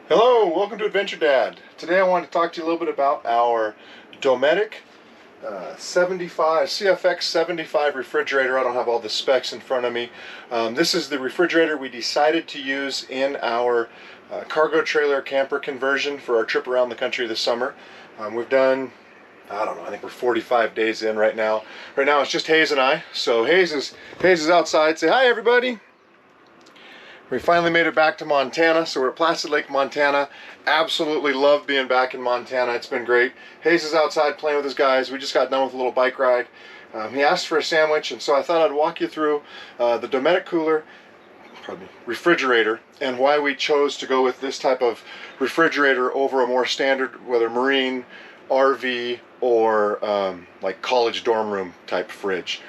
Hello, welcome to Adventure Dad. Today I want to talk to you a little bit about our Dometic CFX3 refrigerator. I don't have all the specs in front of me. This is the refrigerator we decided to use in our cargo trailer camper conversion for our trip around the country this summer. We've done, I don't know, I think we're 45 days in right now. Right now it's just Hayes and I. So Hayes is outside. Say hi, everybody. We finally made it back to Montana, so we're at Placid Lake, Montana. Absolutely love being back in Montana. It's been great. Hayes is outside playing with his guys. We just got done with a little bike ride. He asked for a sandwich, and so I thought I'd walk you through the Dometic refrigerator, and why we chose to go with this type of refrigerator over a more standard, whether marine, RV, or like college dorm room type fridge.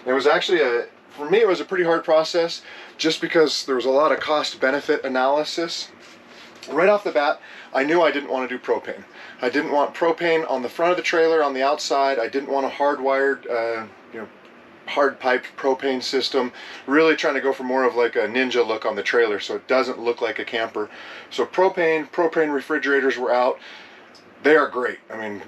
It was actually for me, it was a pretty hard process, just because there was a lot of cost-benefit analysis. Right off the bat, I knew I didn't want to do propane. I didn't want propane on the front of the trailer, on the outside. I didn't want a hardwired, hard pipe propane system. Really trying to go for more of like a ninja look on the trailer, so it doesn't look like a camper. So propane refrigerators were out. They are great. I mean,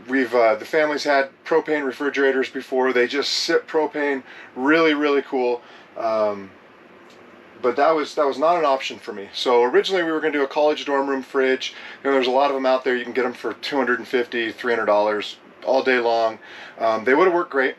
the family's had propane refrigerators before. They just sip propane, really cool. But that was not an option for me. So originally we were going to do a college dorm room fridge. There's a lot of them out there. You can get them for $250, $300 all day long. They would have worked great.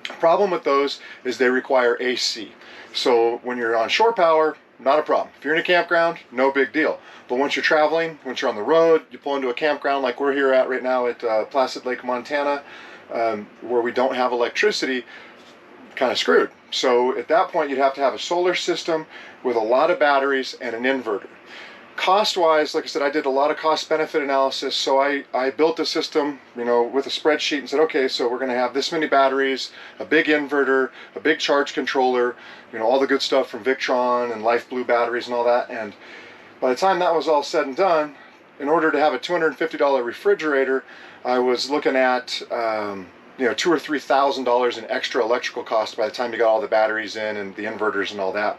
Problem with those is they require AC. So when you're on shore power, not a problem. If you're in a campground, no big deal. But once you're traveling, once you're on the road, you pull into a campground like we're here at right now at Placid Lake, Montana, where we don't have electricity, kind of screwed. So at that point, you'd have to have a solar system with a lot of batteries and an inverter. Cost-wise, like I said, I did a lot of cost-benefit analysis, so I built a system, with a spreadsheet and said, okay, so we're going to have this many batteries, a big inverter, a big charge controller, all the good stuff from Victron and LifeBlue batteries and all that. And by the time that was all said and done, in order to have a $250 refrigerator, I was looking at $2,000 or $3,000 in extra electrical cost by the time you got all the batteries in and the inverters and all that.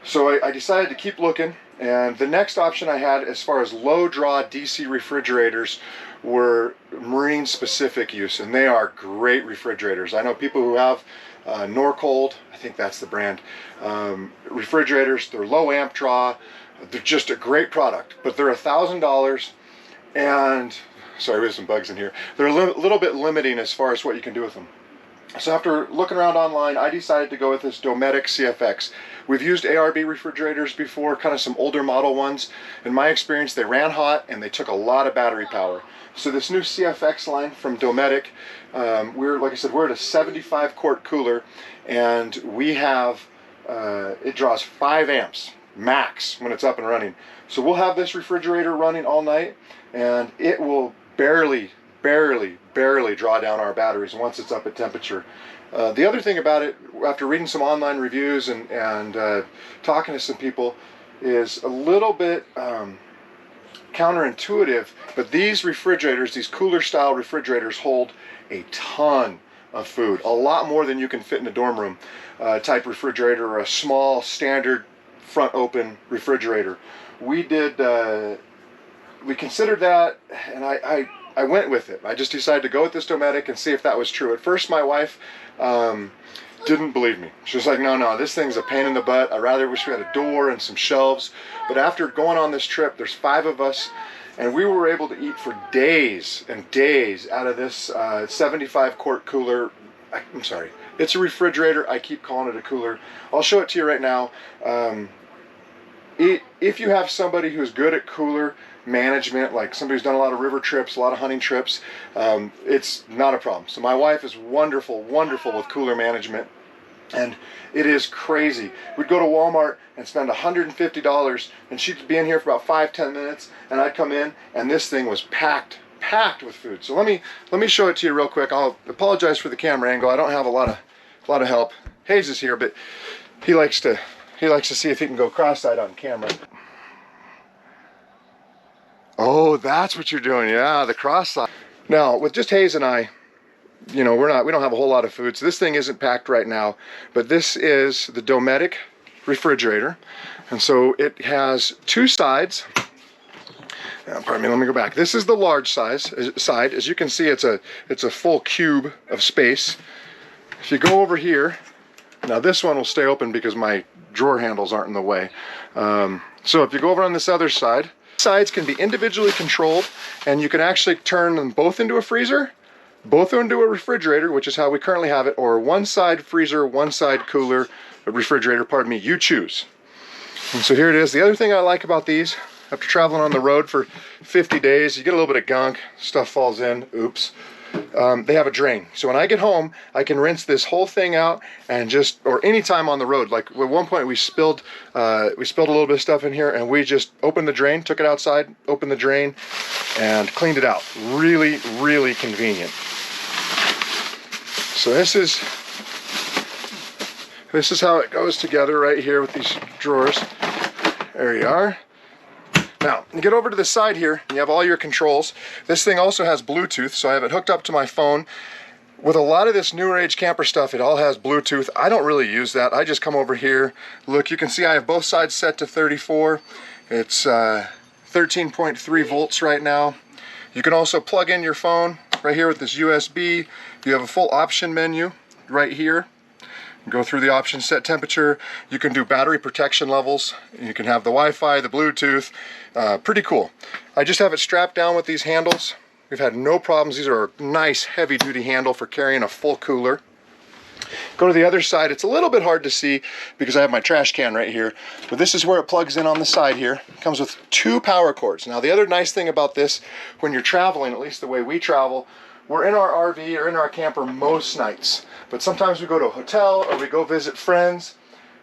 So I decided to keep looking, and the next option I had as far as low draw DC refrigerators were marine specific use, and they are great refrigerators. I know people who have Norcold, I think that's the brand, refrigerators. They're low amp draw. They're just a great product, but they're $1,000, and sorry, we have some bugs in here. They're a little bit limiting as far as what you can do with them. So after looking around online, I decided to go with this Dometic CFX. We've used ARB refrigerators before, kind of some older model ones. In my experience, they ran hot and they took a lot of battery power. So this new CFX line from Dometic, like I said, we're at a 75 quart cooler, and we have, it draws 5 amps max when it's up and running. So we'll have this refrigerator running all night, and it will barely draw down our batteries once it's up at temperature. The other thing about it, after reading some online reviews and talking to some people, is a little bit counterintuitive, but these refrigerators, these cooler style refrigerators, hold a ton of food, a lot more than you can fit in a dorm room type refrigerator or a small standard front open refrigerator. We considered that, and I went with it. I just decided to go with this Dometic and see if that was true. At first, my wife didn't believe me. She was like, no, this thing's a pain in the butt. I rather wish we had a door and some shelves. But after going on this trip, there's 5 of us, and we were able to eat for days and days out of this 75 quart cooler. I'm sorry, it's a refrigerator. I keep calling it a cooler. I'll show it to you right now. If you have somebody who's good at cooler management, like somebody who's done a lot of river trips, a lot of hunting trips, it's not a problem. So my wife is wonderful with cooler management, and it is crazy. We'd go to Walmart and spend $150, and she'd be in here for about 5-10 minutes, and I'd come in, and this thing was packed with food. So let me show it to you real quick. I'll apologize for the camera angle. I don't have a lot of help. Hayes is here, but he likes to see if he can go cross-eyed on camera. Oh, that's what you're doing. Yeah, the cross-eyed. Now, with just Hayes and I, we don't have a whole lot of food, so this thing isn't packed right now, but this is the Dometic refrigerator. And so it has 2 sides. Pardon me, let me go back. This is the large side. As you can see, it's a full cube of space. If you go over here, now this one will stay open because my drawer handles aren't in the way. So if you go over on this other side, sides can be individually controlled, and you can actually turn them both into a freezer, both into a refrigerator, which is how we currently have it, or one side freezer, one side cooler, refrigerator, pardon me, you choose. And so here it is. The other thing I like about these, after traveling on the road for 50 days, you get a little bit of gunk, stuff falls in, oops. They have a drain. So when I get home, I can rinse this whole thing out and just, or anytime on the road. Like at one point we spilled a little bit of stuff in here, and we just opened the drain, took it outside, opened the drain, and cleaned it out. Really, really convenient. So this is how it goes together right here with these drawers. There you are. Now, you get over to the side here, and you have all your controls. This thing also has Bluetooth, so I have it hooked up to my phone. With a lot of this newer age camper stuff, it all has Bluetooth. I don't really use that. I just come over here. Look, you can see I have both sides set to 34. It's 13.3 volts right now. You can also plug in your phone right here with this USB. You have a full option menu right here. Go through the options, set temperature. You can do battery protection levels. You can have the Wi-Fi, the Bluetooth. Pretty cool. I just have it strapped down with these handles. We've had no problems. These are a nice heavy-duty handle for carrying a full cooler. Go to the other side. It's a little bit hard to see because I have my trash can right here, but this is where it plugs in on the side here. It comes with 2 power cords. Now the other nice thing about this, when you're traveling, at least the way we travel, we're in our RV or in our camper most nights, but sometimes we go to a hotel or we go visit friends,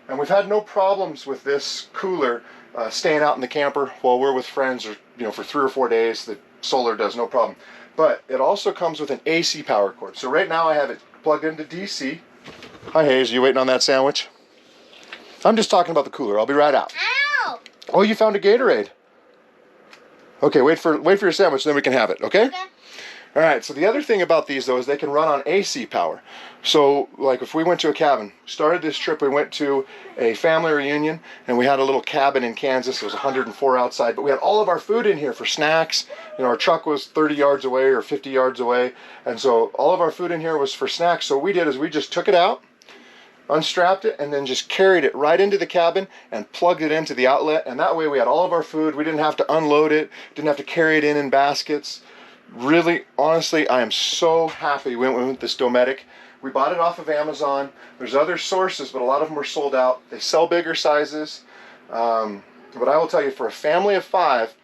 and we've had no problems with this cooler staying out in the camper while we're with friends, or for 3 or 4 days. The solar does no problem. But it also comes with an AC power cord. So right now I have it plugged into DC. Hi Hayes, you waiting on that sandwich? I'm just talking about the cooler. I'll be right out. Ow! Oh, you found a Gatorade. Okay, wait for your sandwich, then we can have it, okay? Okay. All right, so the other thing about these, though, is they can run on AC power. So, like, if we went to a cabin, started this trip, we went to a family reunion, and we had a little cabin in Kansas. It was 104 outside, but we had all of our food in here for snacks. Our truck was 30 yards away or 50 yards away, and so all of our food in here was for snacks. So what we did is we just took it out, unstrapped it, and then just carried it right into the cabin and plugged it into the outlet, and that way we had all of our food. We didn't have to unload it, didn't have to carry it in baskets. Really, honestly, I am so happy we went with this Dometic. We bought it off of Amazon. There's other sources, but a lot of them are sold out. They sell bigger sizes. But I will tell you, for a family of 5,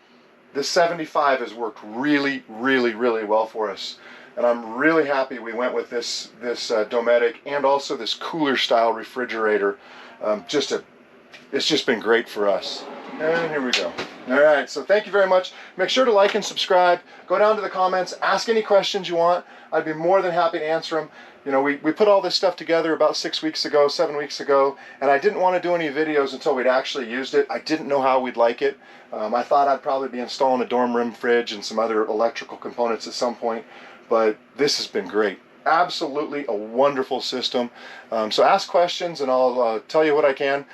this 75 has worked really, really, really well for us. And I'm really happy we went with this Dometic, and also this cooler style refrigerator. It's just been great for us. And here we go. All right, so thank you very much. Make sure to like and subscribe. Go down to the comments. Ask any questions you want. I'd be more than happy to answer them. We put all this stuff together about 7 weeks ago, and I didn't want to do any videos until we'd actually used it. I didn't know how we'd like it. I thought I'd probably be installing a dorm room fridge and some other electrical components at some point, but this has been great. Absolutely a wonderful system. So ask questions and I'll tell you what I can.